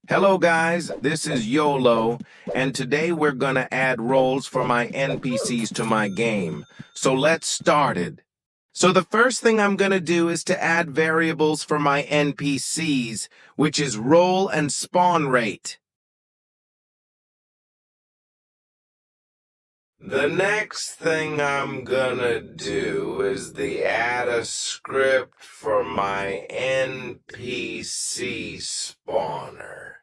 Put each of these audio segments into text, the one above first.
Hello guys, this is YOLO, and today we're gonna add roles for my NPCs to my game. So let's start it. So the first thing I'm gonna do is to add variables for my NPCs, which is role and spawn rate. The next thing I'm gonna do is add a script for my NPC spawner.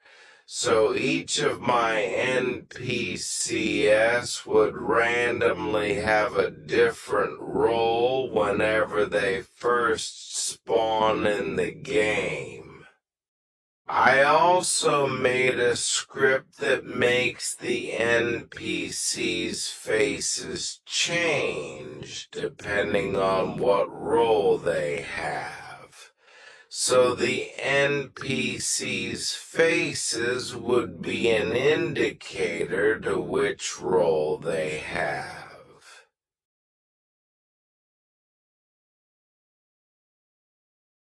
So each of my NPCs would randomly have a different role whenever they first spawn in the game. I also made a script that makes the NPCs' faces change depending on what role they have. So the NPCs' faces would be an indicator to which role they have.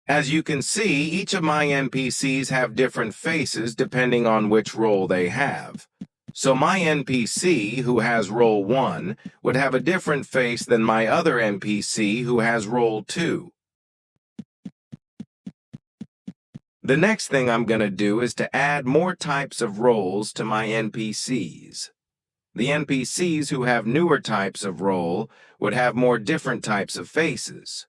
As you can see, each of my NPCs have different faces depending on which role they have. So my NPC, who has role 1, would have a different face than my other NPC, who has role 2. The next thing I'm going to do is to add more types of roles to my NPCs. The NPCs who have newer types of role would have more different types of faces.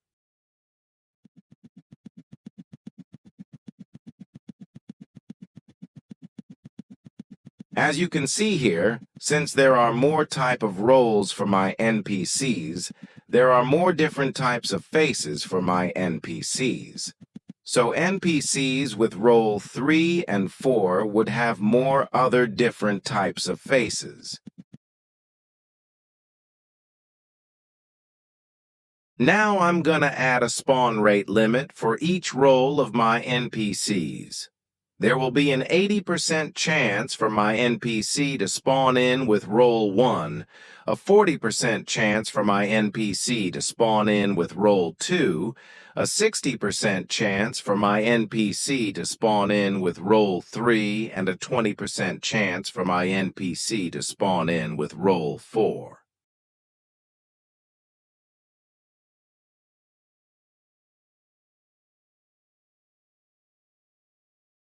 As you can see here, since there are more type of roles for my NPCs, there are more different types of faces for my NPCs. So NPCs with role 3 and 4 would have more other different types of faces. Now I'm gonna add a spawn rate limit for each role of my NPCs. There will be an 80% chance for my NPC to spawn in with role 1, a 40% chance for my NPC to spawn in with role 2, a 60% chance for my NPC to spawn in with role 3, and a 20% chance for my NPC to spawn in with role 4.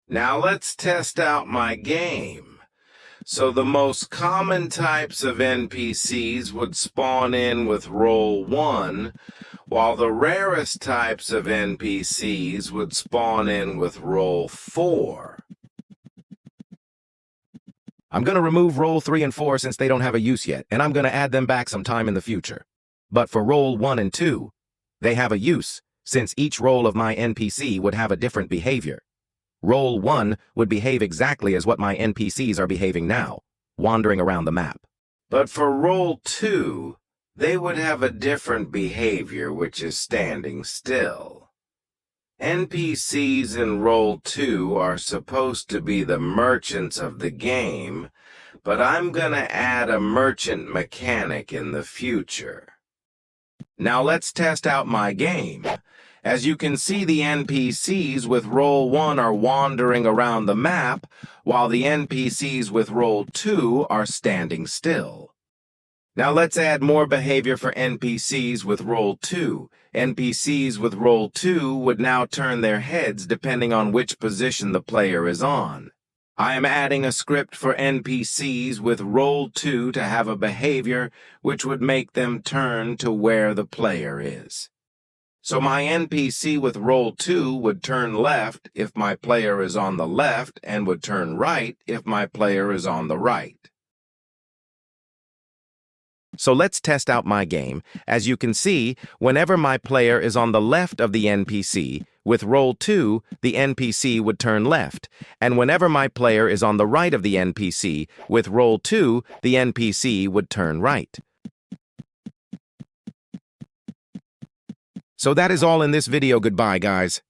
Now let's test out my game. So the most common types of NPCs would spawn in with role 1, while the rarest types of NPCs would spawn in with role 4. I'm going to remove role 3 and 4 since they don't have a use yet, and I'm going to add them back sometime in the future. But for role 1 and 2, they have a use, since each role of my NPC would have a different behavior. Role 1 would behave exactly as what my NPCs are behaving now, wandering around the map. But for role 2, they would have a different behavior, which is standing still. NPCs in role 2 are supposed to be the merchants of the game, but I'm gonna add a merchant mechanic in the future. Now let's test out my game. As you can see, the NPCs with role 1 are wandering around the map, while the NPCs with role 2 are standing still. Now let's add more behavior for NPCs with role 2. NPCs with role 2 would now turn their heads depending on which position the player is on. I am adding a script for NPCs with role 2 to have a behavior which would make them turn to where the player is. So my NPC with role 2 would turn left if my player is on the left and would turn right if my player is on the right. So let's test out my game. As you can see, whenever my player is on the left of the NPC, with role 2, the NPC would turn left. And whenever my player is on the right of the NPC, with role 2, the NPC would turn right. So that is all in this video. Goodbye, guys.